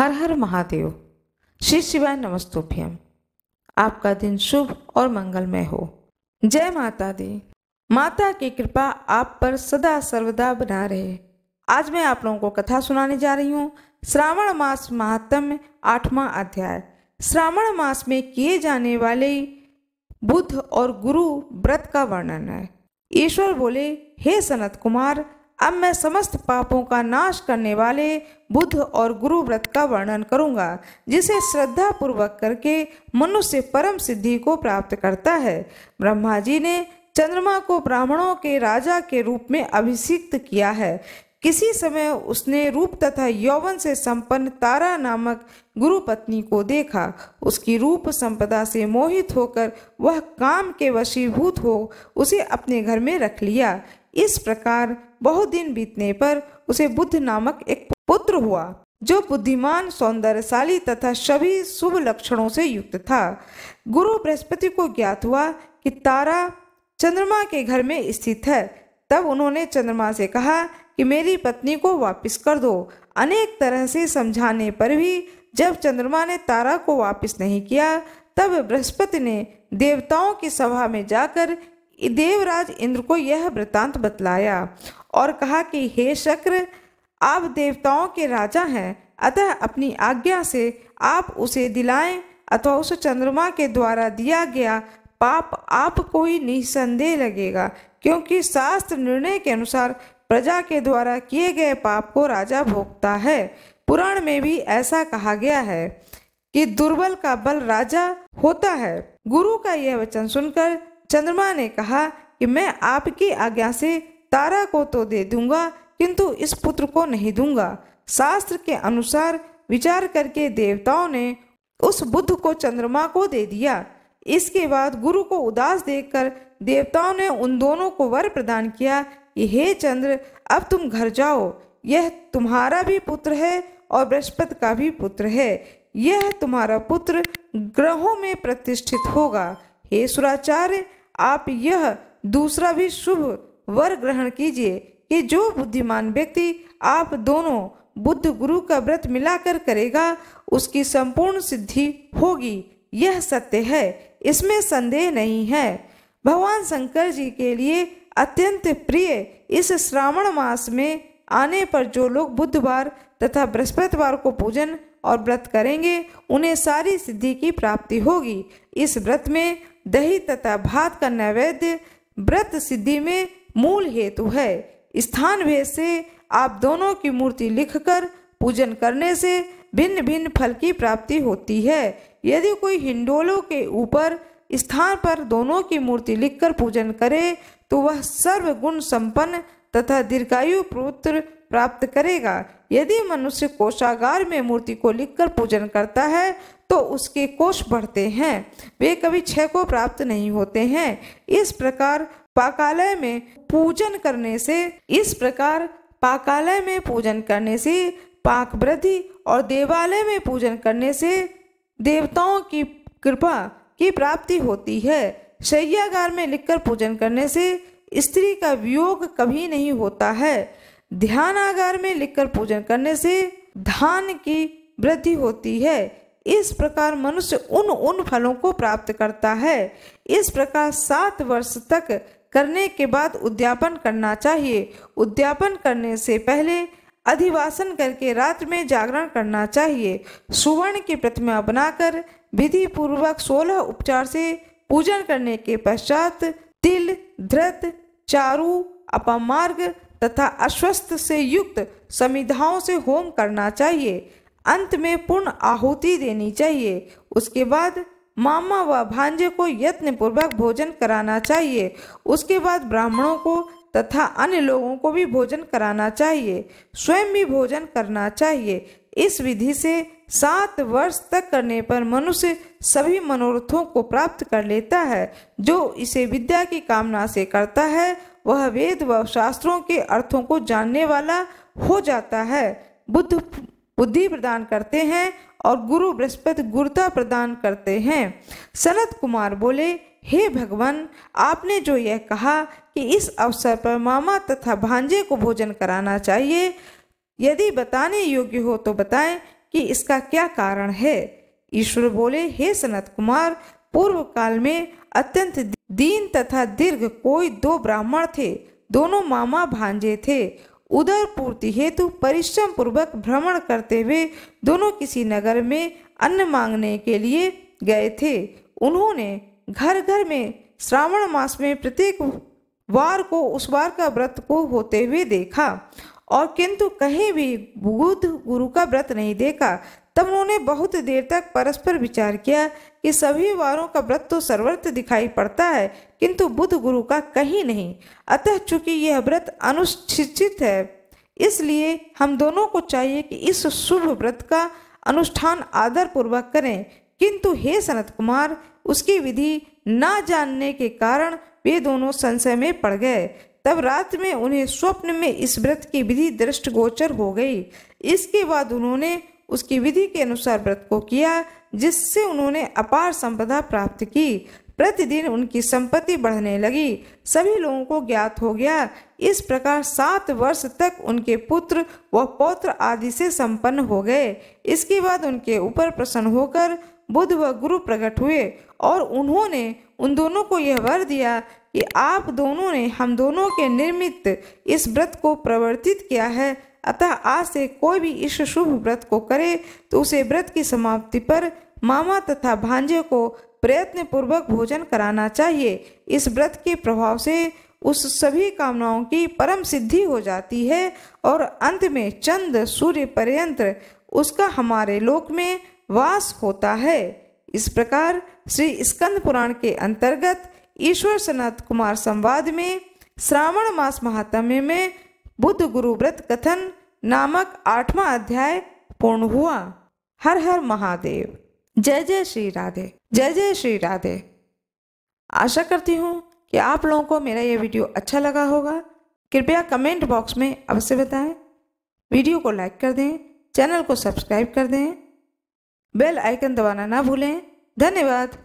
हर हर महादेव। श्री शिवाय नमस्तुभ्यम। आपका दिन शुभ और मंगलमय हो। जय माता दी। माता की कृपा आप पर सदा सर्वदा बना रहे। आज मैं आप लोगों को कथा सुनाने जा रही हूँ। श्रावण मास महात्म्य 8वां अध्याय। श्रावण मास में किए जाने वाले बुध और गुरु व्रत का वर्णन है। ईश्वर बोले, हे सनत कुमार, अब मैं समस्त पापों का नाश करने वाले बुध और गुरु व्रत का वर्णन करूंगा, जिसे श्रद्धा पूर्वक करके मनुष्य परम सिद्धि को प्राप्त करता है। ब्रह्मा जी ने चंद्रमा को ब्राह्मणों के राजा के रूप में अभिषिक्त किया है। किसी समय उसने रूप तथा यौवन से संपन्न तारा नामक गुरु पत्नी को देखा। उसकी रूप संपदा से मोहित होकर वह काम के वशीभूत हो उसे अपने घर में रख लिया। इस प्रकार बहुत दिन बीतने पर उसे बुद्ध नामक एक पुत्र हुआ, जो बुद्धिमान, सौंदर्यशाली तथा सभी शुभ लक्षणों से युक्त था। गुरु बृहस्पति को ज्ञात हुआ कि तारा चंद्रमा के घर में स्थित है। तब उन्होंने चंद्रमा से कहा कि मेरी पत्नी को वापस कर दो। अनेक तरह से समझाने पर भी जब चंद्रमा ने तारा को वापस नहीं किया, तब बृहस्पति ने देवताओं की सभा में जाकर देवराज इंद्र को यह वृत्तांत बतलाया और कहा कि हे शक्र, आप देवताओं के राजा हैं, अतः अपनी आज्ञा से आप उसे दिलाएं अथवा उस चंद्रमा के द्वारा दिया गया पाप आपको ही निसंदेह लगेगा, क्योंकि शास्त्र निर्णय के अनुसार प्रजा के द्वारा किए गए पाप को राजा भोगता है। पुराण में भी ऐसा कहा गया है कि दुर्बल का बल राजा होता है। गुरु का यह वचन सुनकर चंद्रमा ने कहा कि मैं आपकी आज्ञा से तारा को तो दे दूंगा, किंतु इस पुत्र को नहीं दूंगा। शास्त्र के अनुसार विचार करके देवताओं ने उस बुद्ध को चंद्रमा को दे दिया। इसके बाद गुरु को उदास देखकर देवताओं ने उन दोनों को वर प्रदान किया कि हे चंद्र, अब तुम घर जाओ। यह तुम्हारा भी पुत्र है और बृहस्पति का भी पुत्र है। यह तुम्हारा पुत्र ग्रहों में प्रतिष्ठित होगा। हे सुराचार्य, आप यह दूसरा भी शुभ वर ग्रहण कीजिए कि जो बुद्धिमान व्यक्ति आप दोनों बुद्ध गुरु का व्रत मिलाकर करेगा, उसकी संपूर्ण सिद्धि होगी। यह सत्य है, इसमें संदेह नहीं है। भगवान शंकर जी के लिए अत्यंत प्रिय इस श्रावण मास में आने पर जो लोग बुधवार तथा बृहस्पतिवार को पूजन और व्रत करेंगे, उन्हें सारी सिद्धि की प्राप्ति होगी। इस व्रत में दही तथा भात का नैवेद्य व्रत सिद्धि में मूल हेतु है। स्थान भेद से आप दोनों की मूर्ति लिखकर पूजन करने से भिन्न भिन्न फल की प्राप्ति होती है। यदि कोई हिंडोलों के ऊपर स्थान पर दोनों की मूर्ति लिखकर पूजन करे, तो वह सर्वगुण संपन्न तथा दीर्घायु पुत्र प्राप्त करेगा। यदि मनुष्य कोषागार में मूर्ति को लिखकर पूजन करता है, तो उसके कोष बढ़ते हैं, वे कभी क्षय को प्राप्त नहीं होते हैं। इस प्रकार पाकालय में पूजन करने से पाक वृद्धि और देवालय में पूजन करने से देवताओं की कृपा की प्राप्ति होती है। शय्यागार में लिखकर पूजन करने से स्त्री का वियोग कभी नहीं होता है। ध्यानागार में लिखकर पूजन करने से धान की वृद्धि होती है। इस प्रकार मनुष्य उन फलों को प्राप्त करता है। इस प्रकार 7 वर्ष तक करने के बाद उद्यापन करना चाहिए। उद्यापन करने से पहले अधिवासन करके रात्रि में जागरण करना चाहिए। सुवर्ण की प्रतिमा बनाकर विधि पूर्वक 16 उपचार से पूजन करने के पश्चात तिल, धृत, चारु, अपमार्ग तथा अश्वस्थ से युक्त समिधाओं से होम करना चाहिए। अंत में पूर्ण आहुति देनी चाहिए। उसके बाद मामा व भांजे को यत्न पूर्वक भोजन कराना चाहिए। उसके बाद ब्राह्मणों को तथा अन्य लोगों को भी भोजन कराना चाहिए। स्वयं भी भोजन करना चाहिए। इस विधि से 7 वर्ष तक करने पर मनुष्य सभी मनोरथों को प्राप्त कर लेता है। जो इसे विद्या की कामना से करता है, वह वेद व शास्त्रों के अर्थों को जानने वाला हो जाता है। बुद्ध बुद्धि प्रदान करते हैं और गुरु बृहस्पति गुरुता प्रदान करते हैं। सनत कुमार बोले, हे भगवान, आपने जो यह कहा कि इस अवसर पर मामा तथा भांजे को भोजन कराना चाहिए, यदि बताने योग्य हो तो बताएं कि इसका क्या कारण है। ईश्वर बोले, हे सनत कुमार, पूर्व काल में अत्यंत दीन तथा दीर्घ कोई 2 ब्राह्मण थे। दोनों मामा भांजे थे। उदर पूर्ति हेतु परिश्रम पूर्वक भ्रमण करते हुए दोनों किसी नगर में अन्न मांगने के लिए गए थे। उन्होंने घर घर में श्रावण मास में प्रत्येक वार को उस वार का व्रत को होते हुए देखा, और किंतु कहीं भी बुद्ध गुरु का व्रत नहीं देखा। तब उन्होंने बहुत देर तक परस्पर विचार किया कि सभी वारों का व्रत तो सर्वत्र दिखाई पड़ता है, किंतु बुद्ध गुरु का कहीं नहीं। अतः चूंकि यह व्रत अनुष्ठित है, इसलिए हम दोनों को चाहिए कि इस शुभ व्रत का अनुष्ठान आदर पूर्वक करें। किंतु हे सनत कुमार, उसकी विधि न जानने के कारण वे दोनों संशय में पड़ गए। तब रात में उन्हें स्वप्न में इस व्रत की विधि दृष्टिगोचर हो गई। इसके बाद उन्होंने उसकी विधि के अनुसार व्रत को किया, जिससे उन्होंने अपार संपदा प्राप्त की। प्रतिदिन उनकी संपत्ति बढ़ने लगी। सभी लोगों को ज्ञात हो गया। इस प्रकार 7 वर्ष तक उनके पुत्र व पौत्र आदि से संपन्न हो गए। इसके बाद उनके ऊपर प्रसन्न होकर बुद्ध व गुरु प्रकट हुए और उन्होंने उन दोनों को यह वर दिया कि आप दोनों ने हम दोनों के निमित्त इस व्रत को प्रवर्तित किया है। अतः आज से कोई भी इस शुभ व्रत को करे तो उसे व्रत की समाप्ति पर मामा तथा भांजे को प्रयत्न पूर्वक भोजन कराना चाहिए। इस व्रत के प्रभाव से उस सभी कामनाओं की परम सिद्धि हो जाती है और अंत में चंद्र सूर्य पर्यंत उसका हमारे लोक में वास होता है। इस प्रकार श्री स्कंद पुराण के अंतर्गत ईश्वर सनत कुमार संवाद में श्रावण मास महात्म्य में बुद्ध गुरु व्रत कथन नामक 8वां अध्याय पूर्ण हुआ। हर हर महादेव। जय जय श्री राधे। जय जय श्री राधे। आशा करती हूँ कि आप लोगों को मेरा ये वीडियो अच्छा लगा होगा। कृपया कमेंट बॉक्स में अवश्य बताएं। वीडियो को लाइक कर दें, चैनल को सब्सक्राइब कर दें, बेल आइकन दबाना ना भूलें। धन्यवाद।